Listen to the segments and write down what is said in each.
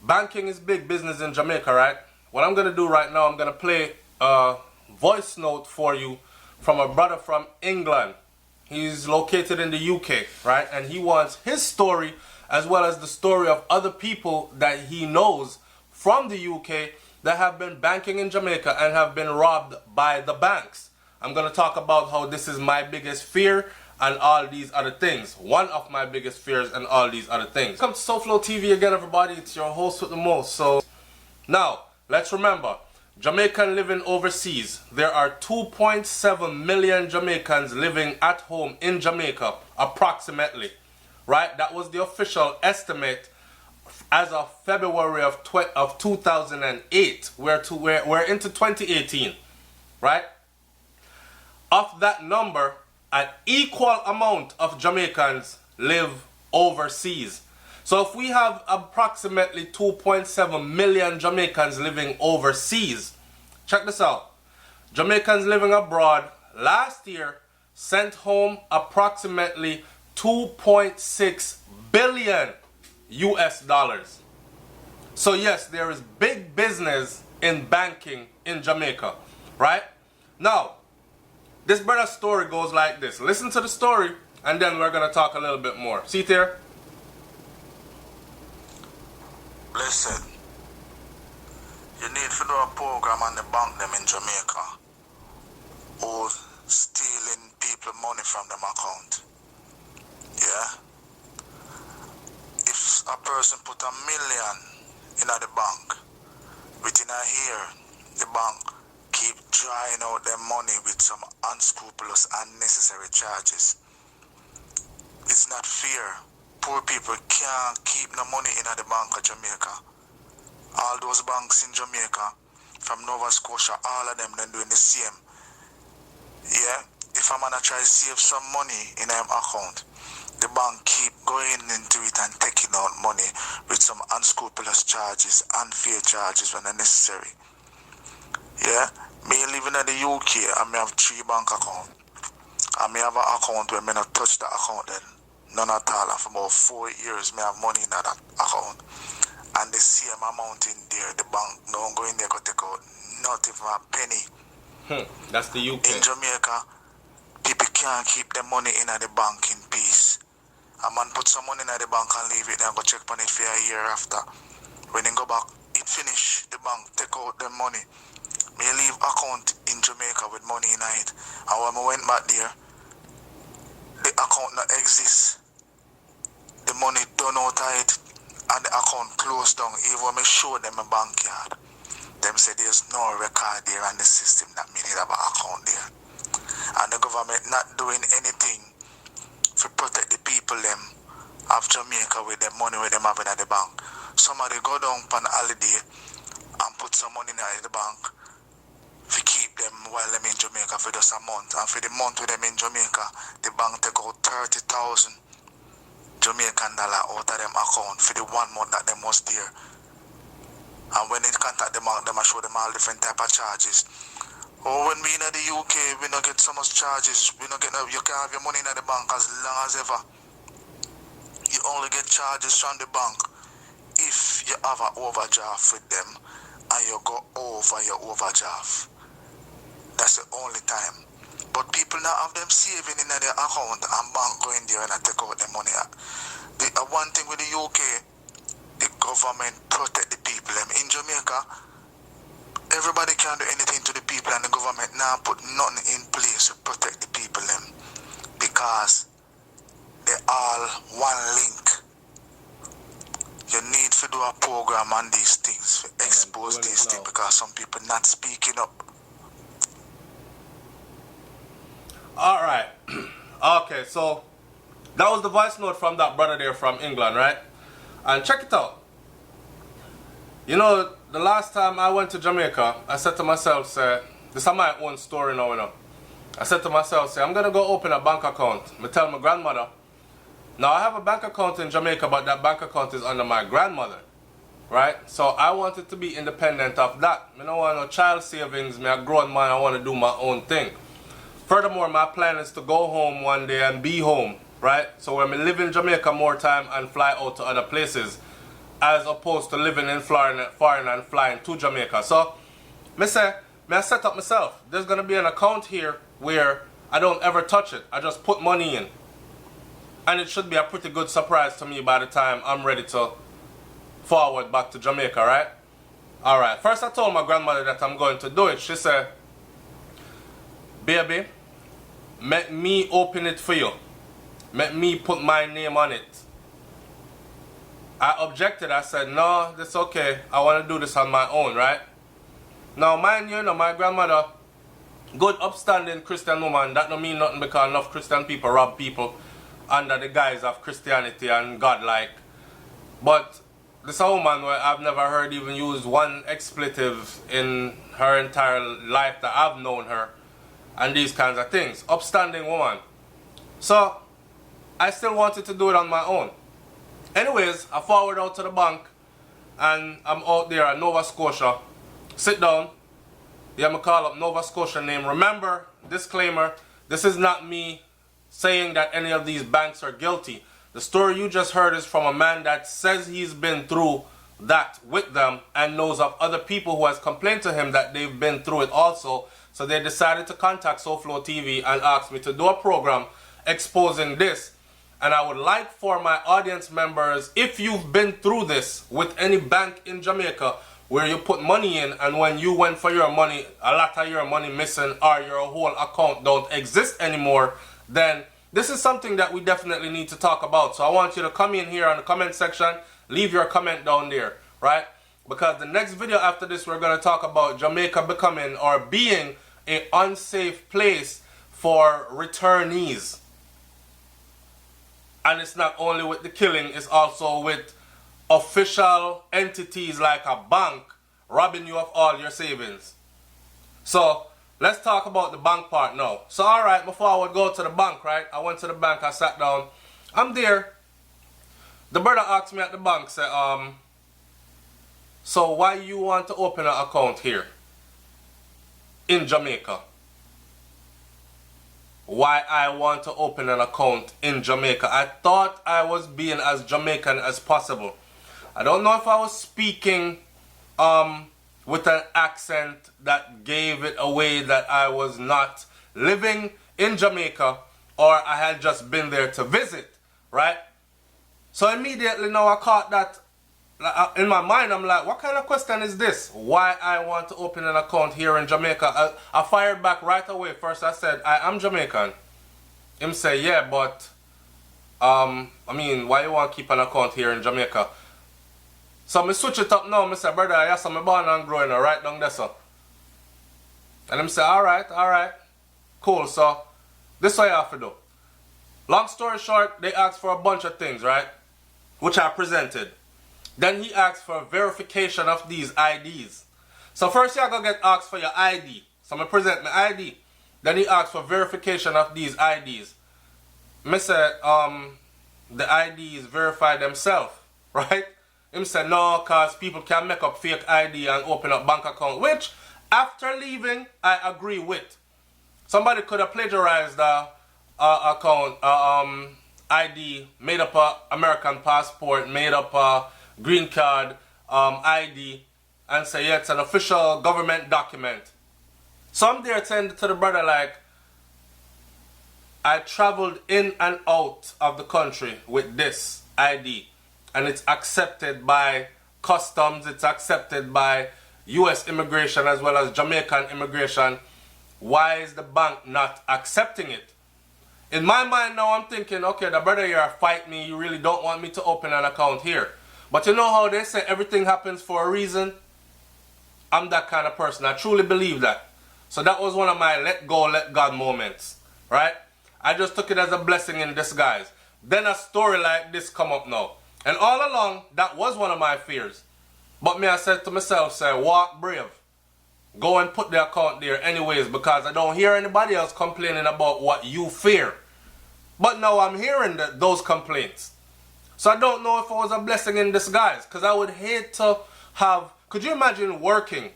banking is big business in Jamaica, right? What I'm going to do right now, I'm going to play a voice note for you from a brother from England. He's located in the UK, right? And he wants his story as well as the story of other people that he knows from the UK that have been banking in Jamaica and have been robbed by the banks. I'm going to talk about how this is my biggest fear and all these other things. One of my biggest fears and all these other things. Welcome to SoFlo TV again, everybody. It's your host with the most. So now, let's remember, Jamaican living overseas. There are 2.7 million Jamaicans living at home in Jamaica, approximately. Right? That was the official estimate as of February of 2008. We're into 2018. Right? Of that number, an equal amount of Jamaicans live overseas. So if we have approximately 2.7 million Jamaicans living overseas, check this out. Jamaicans living abroad last year sent home approximately 2.6 billion US dollars. So yes, there is big business in banking in Jamaica, right? Now, this brother's story goes like this. Listen to the story and then we're going to talk a little bit more. See it here? Listen, you need to do a program on the bank them in Jamaica or stealing people money from them account. Yeah? If a person put $1 million in the bank, within a year, the bank keep drying out their money with some unscrupulous, unnecessary charges. It's not fair. Poor people can't keep no money in the bank of Jamaica. All those banks in Jamaica, from Nova Scotia, all of them, they're doing the same. Yeah? If I'm gonna try to save some money in an account, the bank keep going into it and taking out money with some unscrupulous charges, unfair charges when necessary. Yeah? Me living in the UK, I may have 3 bank accounts. I may have an account where I not touch the account then. None at all. And for about 4 years, I have money in that account. And the same amount in there, the bank don't go in there to take out not even a penny. That's the UK. In Jamaica, people can't keep their money in the bank in peace. A man put some money in the bank and leave it and go check on it for a year after. When they go back, it finish, the bank take out the money. Me leave account in Jamaica with money in it. And when I went back there, the account not exist. The money done out of it and the account closed down. Even when I show them a bank card, them say there's no record there on the system that me need have an account there. And the government not doing anything to protect the people them of Jamaica with the money with them having at the bank. Somebody go down on holiday and put some money in the bank to keep them while them in Jamaica for just a month. And for the month with them in Jamaica, the bank take out 30,000 Jamaican dollar out of them account for the 1 month that them was there. And when they contact them, I show them all different type of charges. Or when we in the UK, we don't get so much charges. We don't get you can have your money in the bank as long as ever. You only get charges from the bank if you have an overdraft with them and you go over your overdraft. That's the only time. But people now have them saving in their account and bank going there and take out their money. The one thing with the UK, the government protect the people. In Jamaica, everybody can do anything to the people and the government now put nothing in place to protect the people because they all one link. You need to do a program on these things to expose these things because some people not speaking up. Alright. Okay, so that was the voice note from that brother there from England, right? And check it out. You know, the last time I went to Jamaica, I said to myself, say, this is my own story now, you know. I said to myself, say, I'm going to go open a bank account. I tell my grandmother. Now, I have a bank account in Jamaica, but that bank account is under my grandmother, right? So I wanted to be independent of that. I don't want no child savings. I'm a grown man, I want to do my own thing. Furthermore, my plan is to go home one day and be home, right? So when I live in Jamaica more time and fly out to other places, as opposed to living in Florida and flying to Jamaica. So, me I set up myself. There's gonna be an account here where I don't ever touch it. I just put money in. And it should be a pretty good surprise to me by the time I'm ready to forward back to Jamaica, right? Alright, first I told my grandmother that I'm going to do it. She said, baby, let me open it for you. Let me put my name on it. I objected. I said, no, that's okay. I want to do this on my own, right? Now, mind you, my grandmother, good upstanding Christian woman, that don't mean nothing because enough Christian people rob people under the guise of Christianity and God like. But this is a woman where I've never heard even use one expletive in her entire life that I've known her and these kinds of things. Upstanding woman. So, I still wanted to do it on my own. Anyways, I forward out to the bank and I'm out there at Nova Scotia. Sit down. Yeah, I'm call up Nova Scotia name. Remember, disclaimer, this is not me saying that any of these banks are guilty. The story you just heard is from a man that says he's been through that with them and knows of other people who has complained to him that they've been through it also. So they decided to contact SoFlo TV and ask me to do a program exposing this. And I would like for my audience members, if you've been through this with any bank in Jamaica where you put money in and when you went for your money, a lot of your money missing or your whole account don't exist anymore, then this is something that we definitely need to talk about. So I want you to come in here on the comment section, leave your comment down there, right? Because the next video after this, we're going to talk about Jamaica becoming or being an unsafe place for returnees. And it's not only with the killing, it's also with official entities like a bank robbing you of all your savings. So, let's talk about the bank part now. So, alright, before I would go to the bank, right? I went to the bank, I sat down. I'm there. The brother asked me at the bank, said, so why you want to open an account here in Jamaica? Why I want to open an account in Jamaica. I thought I was being as Jamaican as possible. I don't know if I was speaking with an accent that gave it away that I was not living in Jamaica or I had just been there to visit, right? So immediately now I caught that in my mind. I'm like, what kind of question is this? Why I want to open an account here in Jamaica? I fired back right away. First I said, I am Jamaican. Him say, yeah, but I mean, why you want to keep an account here in Jamaica? So me switch it up now. I say, brother, yes, I'm born and growing right down there, so. And him say, alright, cool. So this is what you have to do. Long story short, they asked for a bunch of things, right? Which I presented. Then he asked for verification of these IDs. So first you gotta get asked for your ID. So I present my ID. Then he asked for verification of these IDs. I said, the IDs verify themselves, right? Him said, no, cause people can make up fake ID and open up bank account. Which, after leaving, I agree with. Somebody could have plagiarized the account, ID, made up a American passport, made up a green card ID and say, yeah, it's an official government document. So I'm there saying to the brother like, I traveled in and out of the country with this ID and it's accepted by customs, it's accepted by US immigration as well as Jamaican immigration. Why is the bank not accepting it? In my mind now I'm thinking, okay, the brother here fight me, you really don't want me to open an account here. But you know how they say everything happens for a reason? I'm that kind of person. I truly believe that. So that was one of my let go, let God moments. Right? I just took it as a blessing in disguise. Then a story like this come up now. And all along, that was one of my fears. But me, I said to myself, say, walk brave. Go and put the account there anyways because I don't hear anybody else complaining about what you fear. But now I'm hearing those complaints. So I don't know if it was a blessing in disguise because I would hate to have, could you imagine working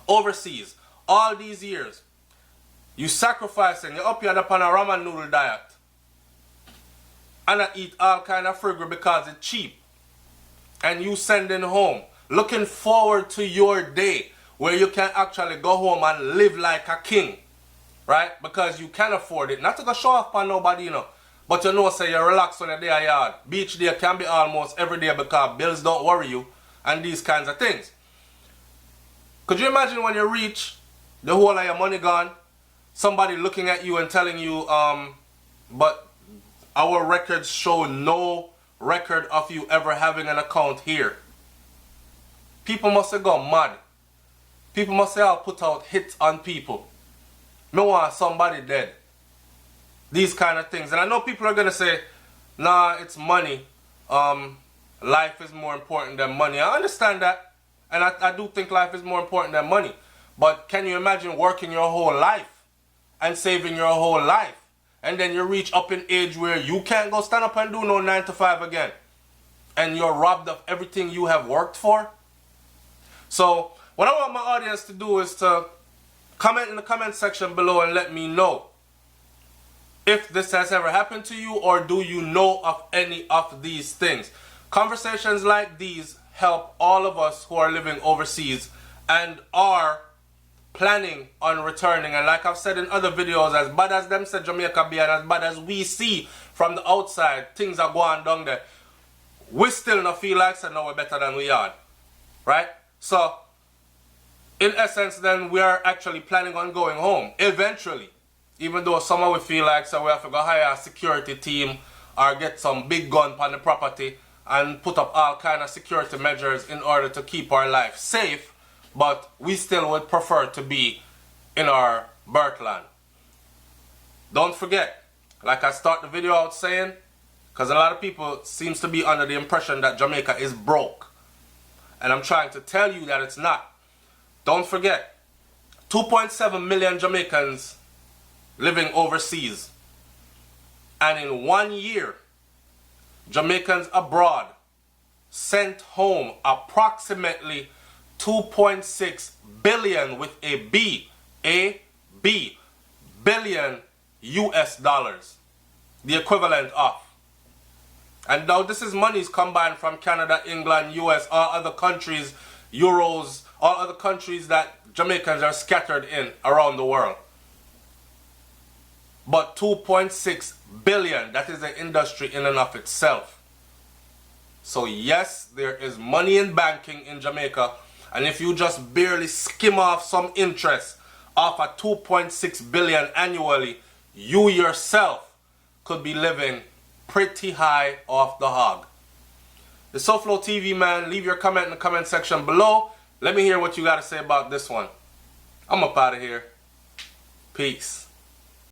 overseas all these years? You sacrificing, you're up here upon a ramen noodle diet. And I eat all kind of frigga because it's cheap. and you sending home, looking forward to your day where you can actually go home and live like a king, right? Because you can afford it. Not to go show off on nobody, you know, but you know, say you relax on your day of yard. Beach day can be almost every day because bills don't worry you and these kinds of things. Could you imagine when you reach the whole of your money gone, somebody looking at you and telling you, but our records show no record of you ever having an account here. People must have gone mad. People must have put out hits on people. Me want somebody dead. These kind of things. And I know people are going to say, nah, it's money. Life is more important than money. I understand that. And I do think life is more important than money. But can you imagine working your whole life and saving your whole life? And then you reach up in age where you can't go stand up and do no 9 to 5 again. And you're robbed of everything you have worked for. So what I want my audience to do is to comment in the comment section below and let me know if this has ever happened to you, or do you know of any of these things. Conversations like these help all of us who are living overseas and are planning on returning. And like I've said in other videos, as bad as them said Jamaica be and as bad as we see from the outside, things are going down there, we still not feel like so now we're better than we are. Right? So, in essence then, we are actually planning on going home eventually. Even though somehow we feel like so we have to go hire a security team or get some big gun on the property and put up all kind of security measures in order to keep our life safe, but we still would prefer to be in our birthland. Don't forget, like I start the video out saying, because a lot of people seems to be under the impression that Jamaica is broke. And I'm trying to tell you that it's not. Don't forget, 2.7 million Jamaicans living overseas. And in 1 year, Jamaicans abroad sent home approximately 2.6 billion with a B, billion US dollars. The equivalent of. And now this is monies combined from Canada, England, US, all other countries, Euros, all other countries that Jamaicans are scattered in around the world. But 2.6 billion, that is an industry in and of itself. So yes, there is money in banking in Jamaica. And if you just barely skim off some interest off a 2.6 billion annually, you yourself could be living pretty high off the hog. The SoFlo TV, man, leave your comment in the comment section below. Let me hear what you got to say about this one. I'm up out of here. Peace.